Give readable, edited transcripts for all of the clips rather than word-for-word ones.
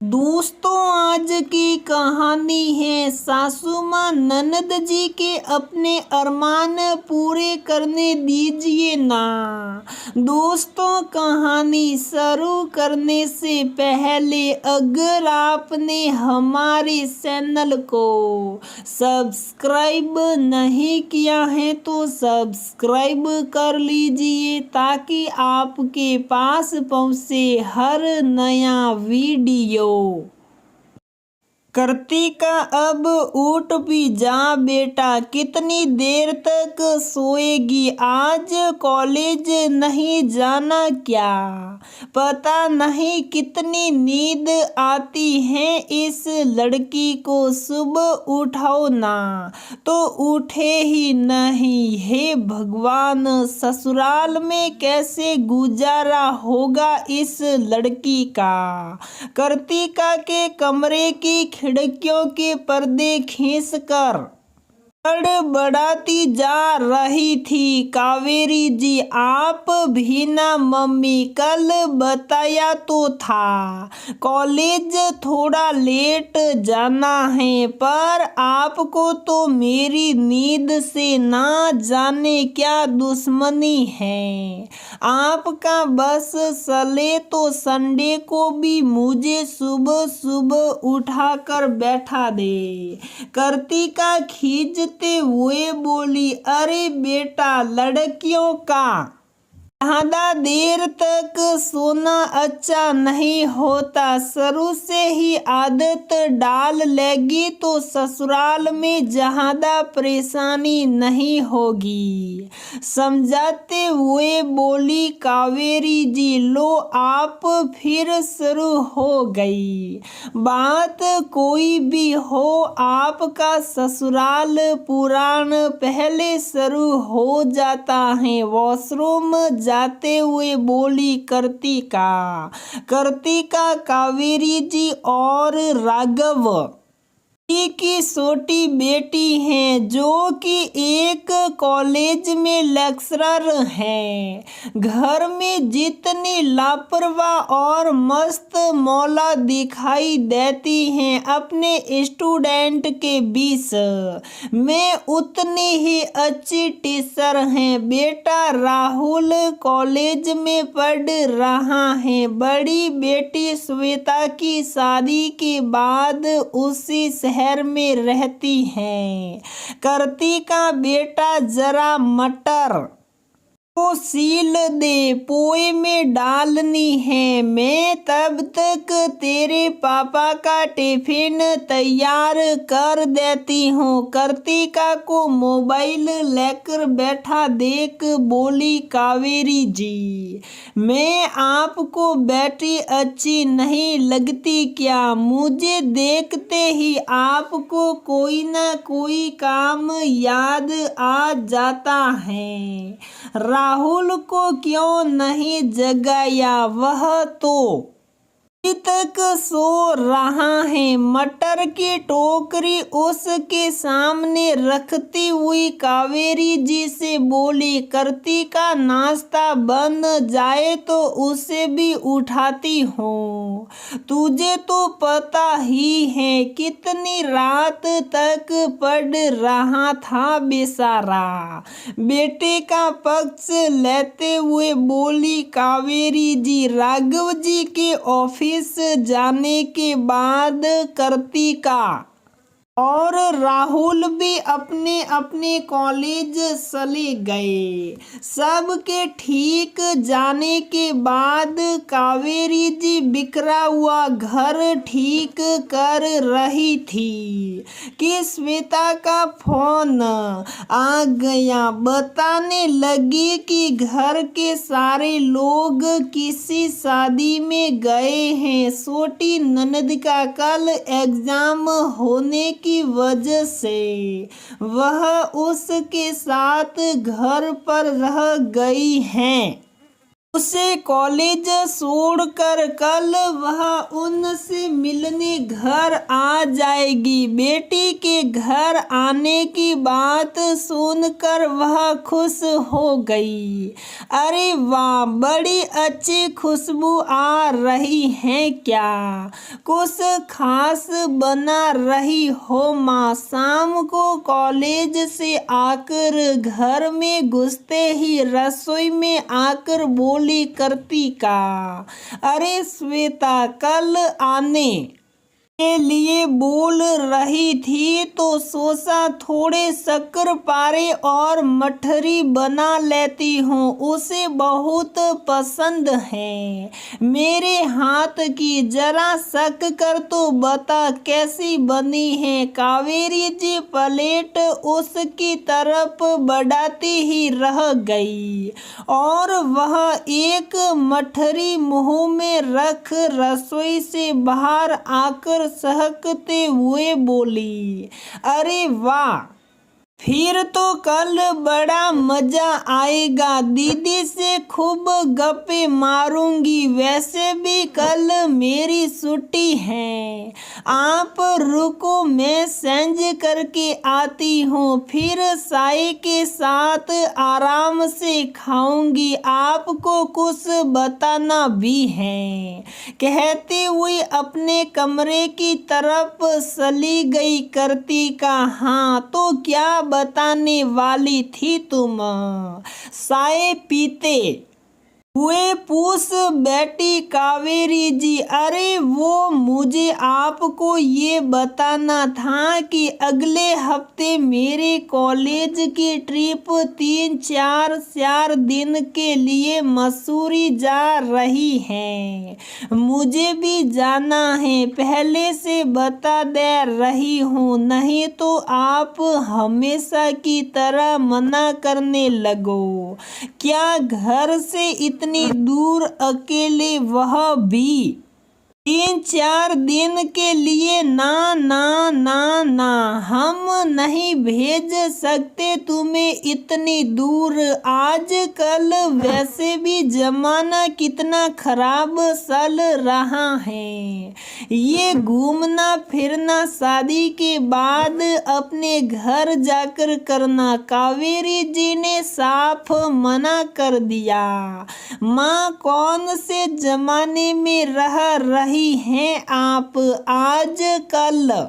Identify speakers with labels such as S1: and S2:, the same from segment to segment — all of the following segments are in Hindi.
S1: दोस्तों, आज की कहानी है सासू माँ ननद जी के अपने अरमान पूरे करने दीजिए ना। दोस्तों, कहानी शुरू करने से पहले अगर आपने हमारे चैनल को सब्सक्राइब नहीं किया है तो सब्सक्राइब कर लीजिए ताकि आपके पास पहुँचे हर नया वीडियो। कृतिका, अब उठ भी जा बेटा, कितनी देर तक सोएगी? आज कॉलेज नहीं जाना क्या? पता नहीं कितनी नींद आती है इस लड़की को। सुबह उठाओ ना तो उठे ही नहीं। हे भगवान, ससुराल में कैसे गुजारा होगा इस लड़की का। कृतिका के कमरे की खिड़कियों के पर्दे खींचकर बड़बड़ाती जा रही थी। कावेरी जी, आप भी ना मम्मी, कल बताया तो था कॉलेज थोड़ा लेट जाना है, पर आपको तो मेरी नींद से ना जाने क्या दुश्मनी है। आपका बस चले तो संडे को भी मुझे सुबह सुबह उठाकर बैठा दे। कृतिका खींचते हुए बोली, अरे बेटा, लड़कियों का ज़्यादा देर तक सोना अच्छा नहीं होता। शुरू से ही आदत डाल लेगी तो ससुराल में ज़्यादा परेशानी नहीं होगी। समझाते हुए बोली कावेरी जी। लो, आप फिर शुरू हो गई बात। कोई भी हो, आपका ससुराल पुराण पहले शुरू हो जाता है। वॉशरूम जाते हुए बोली कृतिका। कृतिका, कावेरी जी और राघव की छोटी बेटी हैं जो कि एक कॉलेज में लेक्चरर हैं। घर में जितनी लापरवाह और मस्त मौला दिखाई देती हैं अपने स्टूडेंट के बीच में, उतनी ही अच्छी टीचर हैं। बेटा राहुल कॉलेज में पढ़ रहा है। बड़ी बेटी श्वेता की शादी के बाद उसी शहर में रहती हैं। कृतिका, बेटा जरा मटर को सील दे, पोए में डालनी है। मैं तब तक तेरे पापा का टिफिन तैयार कर देती हूँ। कृतिका को मोबाइल लेकर बैठा देख बोली कावेरी जी, मैं आपको बेटी अच्छी नहीं लगती क्या? मुझे देखते ही आपको कोई ना कोई काम याद आ जाता है। राहुल को क्यों नहीं जगाया? वह तो अभी तक सो रहा है। मटर की टोकरी उसके सामने रखती हुई कावेरी जी से बोली, कृतिका, नाश्ता बन जाए तो उसे भी उठाती हूँ। तुझे तो पता ही है कितनी रात तक पढ़ रहा था बेचारा। बेटे का पक्ष लेते हुए बोली कावेरी जी। राघव जी के ऑफिस जाने के बाद कृतिका और राहुल भी अपने अपने कॉलेज चले गए। सबके ठीक जाने के बाद कावेरी जी बिखरा हुआ घर ठीक कर रही थी कि श्वेता का फोन आ गया। बताने लगी कि घर के सारे लोग किसी शादी में गए हैं। छोटी ननद का कल एग्जाम होने की वजह से वह उसके साथ घर पर रह गई हैं। उसे कॉलेज छोड़कर कल वह उनसे मिलने घर आ जाएगी। बेटी के घर आने की बात सुनकर वह खुश हो गई। अरे वाह, बड़ी अच्छी खुशबू आ रही है क्या? कुछ खास बना रही हो माँ? शाम को कॉलेज से आकर घर में घुसते ही रसोई में आकर बोली कृतिका, अरे श्वेता, कल आने के लिए बोल रही थी तो सोचा थोड़े शक्करपारे और मठरी बना लेती हूँ, उसे बहुत पसंद है मेरे हाथ की। जरा शक कर तो बता कैसी बनी है। कावेरी जी प्लेट उसकी तरफ बढ़ाती ही रह गई और वह एक मठरी मुंह में रख रसोई से बाहर आकर सहकते हुए बोली, अरे वाह, फिर तो कल बड़ा मजा आएगा। दीदी से खूब गप्पे मारूंगी। वैसे भी कल मेरी छुट्टी है। आप रुको, मैं सेंज करके आती हूँ, फिर साई के साथ आराम से खाऊंगी। आपको कुछ बताना भी है। कहते हुए अपने कमरे की तरफ चली गई कृतिका। हाँ, तो क्या बताने वाली थी तुम? चाय पीते हुए पूछ बैठी कावेरी जी। अरे वो मुझे आपको ये बताना था कि अगले हफ्ते मेरे कॉलेज की ट्रिप 3-4 दिन के लिए मसूरी जा रही है। मुझे भी जाना है, पहले से बता दे रही हूँ, नहीं तो आप हमेशा की तरह मना करने लगो। क्या घर से इतनी दूर अकेले, वह भी 3-4 दिन के लिए? ना ना ना ना, हम नहीं भेज सकते तुम्हें इतनी दूर। आजकल वैसे भी जमाना कितना खराब चल रहा है। ये घूमना फिरना शादी के बाद अपने घर जाकर करना। कावेरी जी ने साफ मना कर दिया। माँ, कौन से जमाने में रह रही हैं आप? आजकल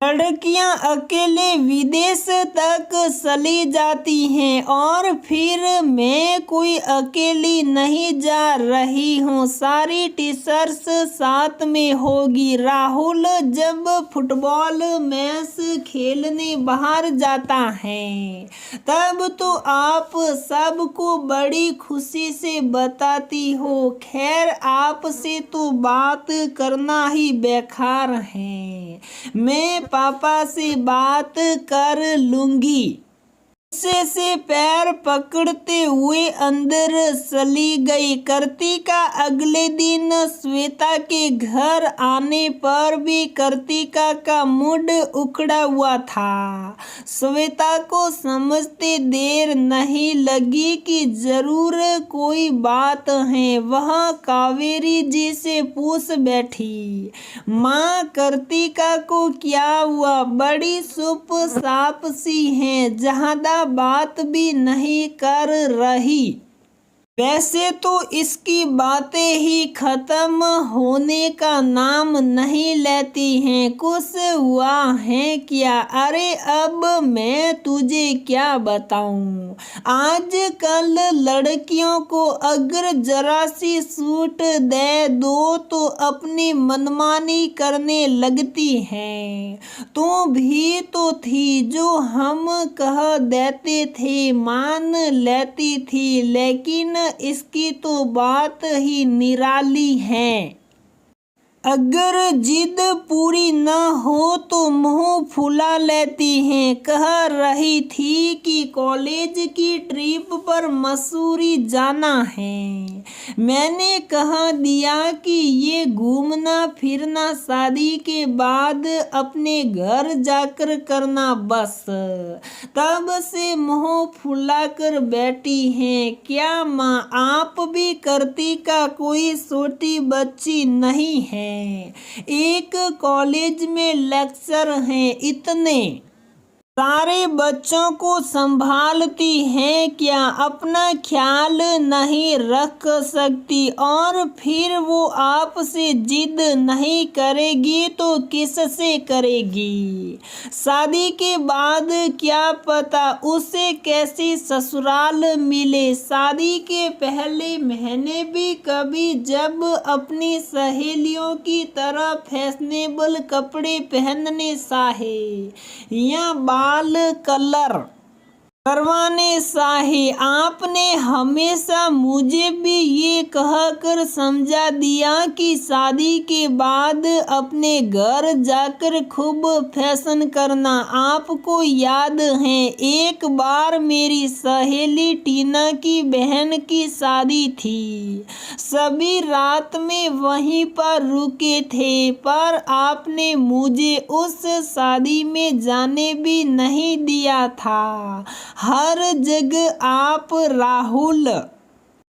S1: लड़कियां अकेले विदेश तक चली जाती हैं और फिर मैं कोई अकेली नहीं जा रही हूँ। सारी टीचर्स साथ में होगी। राहुल जब फुटबॉल मैच खेलने बाहर जाता है तब तो आप सबको बड़ी खुशी से बताती हो। खैर, आपसे तो बात करना ही बेकार है। मैं पापा से बात कर लूंगी। से पैर पकड़ते हुए अंदर चली गई कृतिका। अगले दिन श्वेता के घर आने पर भी कृतिका का मूड उखड़ा हुआ था। श्वेता को समझते देर नहीं लगी कि जरूर कोई बात है। वह कावेरी जी से पूछ बैठी, माँ, कृतिका को क्या हुआ? बड़ी चुप साप सी है, ज्यादा बात भी नहीं कर रही। वैसे तो इसकी बातें ही खत्म होने का नाम नहीं लेती हैं। कुछ हुआ है क्या? अरे अब मैं तुझे क्या बताऊं। आजकल लड़कियों को अगर जरा सी छूट दे दो तो अपनी मनमानी करने लगती हैं। तू भी तो थी जो हम कह देते थे मान लेती थी, लेकिन इसकी तो बात ही निराली है। अगर जिद पूरी न हो तो मुंह फुला लेती हैं। कह रही थी कि कॉलेज की ट्रिप पर मसूरी जाना है। मैंने कह दिया कि ये घूमना फिरना शादी के बाद अपने घर जाकर करना बस। तब से मुंह फुलाकर बैठी हैं। क्या माँ आप भी करती का कोई छोटी बच्ची नहीं है? एक कॉलेज में लेक्चर हैं, इतने सारे बच्चों को संभालती हैं क्या? अपना ख्याल नहीं रख सकती? और फिर वो आपसे जिद नहीं करेगी तो किससे करेगी? शादी के बाद क्या पता उसे कैसी ससुराल मिले। शादी के पहले महीने भी कभी जब अपनी सहेलियों की तरह फैशनेबल कपड़े पहनने चाहे या बाल कलर करवाने चाहे, आपने हमेशा मुझे भी ये कहकर समझा दिया कि शादी के बाद अपने घर जाकर खूब फैशन करना। आपको याद है एक बार मेरी सहेली टीना की बहन की शादी थी। सभी रात में वहीं पर रुके थे, पर आपने मुझे उस शादी में जाने भी नहीं दिया था। हर जगह आप राहुल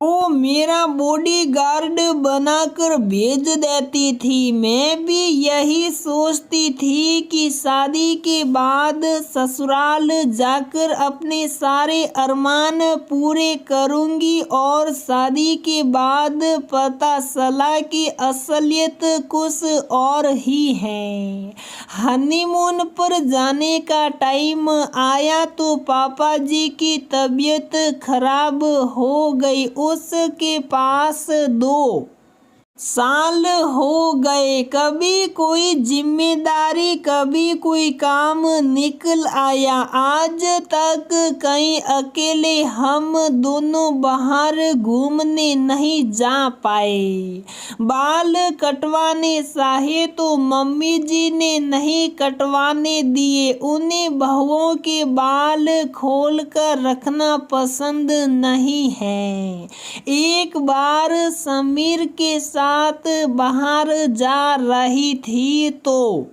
S1: वो मेरा बॉडीगार्ड बनाकर भेज देती थी। मैं भी यही सोचती थी कि शादी के बाद ससुराल जाकर अपने सारे अरमान पूरे करूंगी, और शादी के बाद पता चला कि असलियत कुछ और ही है। हनीमून पर जाने का टाइम आया तो पापा जी की तबीयत खराब हो गई। उसके पास 2 साल हो गए। कभी कोई जिम्मेदारी कभी कोई काम निकल आया। आज तक कहीं अकेले हम दोनों बाहर घूमने नहीं जा पाए। बाल कटवाने चाहे तो मम्मी जी ने नहीं कटवाने दिए। उन्हें बहुओं के बाल खोल कर रखना पसंद नहीं है। एक बार समीर के साथ बाहर जा रही थी तो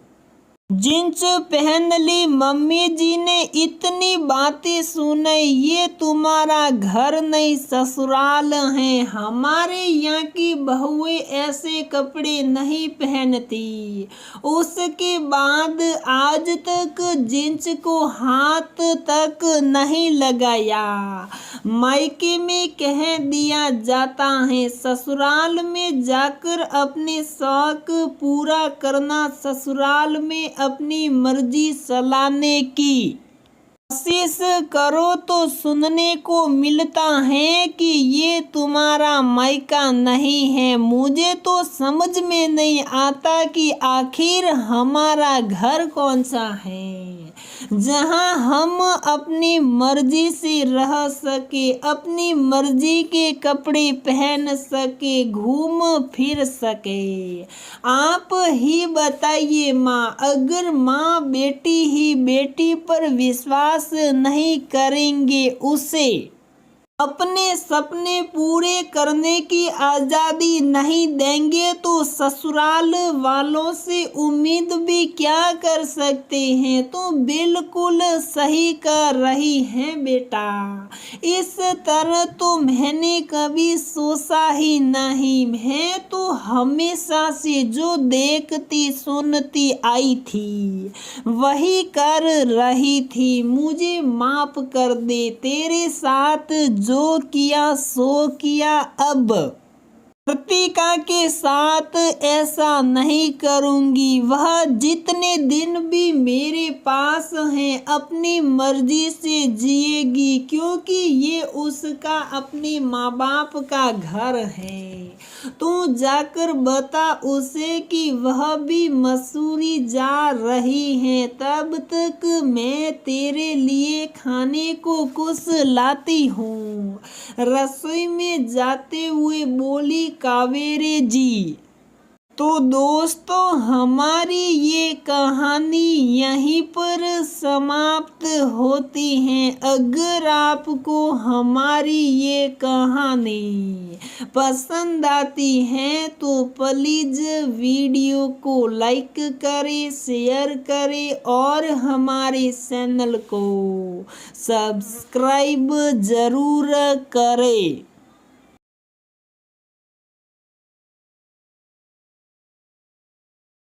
S1: जींस पहन ली। मम्मी जी ने इतनी बातें सुनाई, ये तुम्हारा घर नहीं ससुराल है। हमारे यहाँ की बहुएं ऐसे कपड़े नहीं पहनती। उसके बाद आज तक जींस को हाथ तक नहीं लगाया। मायके में कह दिया जाता है, ससुराल में जाकर अपने शौक पूरा करना, ससुराल में अपनी मर्जी चलाने की कोशिश करो तो सुनने को मिलता है कि ये तुम्हारा मायका नहीं है। मुझे तो समझ में नहीं आता कि आखिर हमारा घर कौन सा है जहां हम अपनी मर्जी से रह सके, अपनी मर्जी के कपड़े पहन सके, घूम फिर सके। आप ही बताइए माँ, अगर माँ बेटी ही बेटी पर विश्वास नहीं करेंगे, उसे अपने सपने पूरे करने की आज़ादी नहीं देंगे तो ससुराल वालों से उम्मीद भी क्या कर सकते हैं। तो बिल्कुल सही कर रही हैं बेटा। इस तरह तो मैंने कभी सोचा ही नहीं। मैं तो हमेशा से जो देखती सुनती आई थी वही कर रही थी। मुझे माफ कर दे। तेरे साथ जो किया सो किया। अब कृतिका के साथ ऐसा नहीं करूंगी। वह जितने दिन भी मेरे पास हैं अपनी मर्जी से जिएगी, क्योंकि ये उसका अपने माँ बाप का घर है। तू जाकर बता उसे कि वह भी मसूरी जा रही है। तब तक मैं तेरे लिए खाने को कुछ लाती हूँ। रसोई में जाते हुए बोली कावेरी जी। तो दोस्तों हमारी ये कहानी यहीं पर समाप्त होती है। अगर आपको हमारी ये कहानी पसंद आती है तो प्लीज़ वीडियो को लाइक करें, शेयर करें और हमारे चैनल को सब्सक्राइब ज़रूर करें।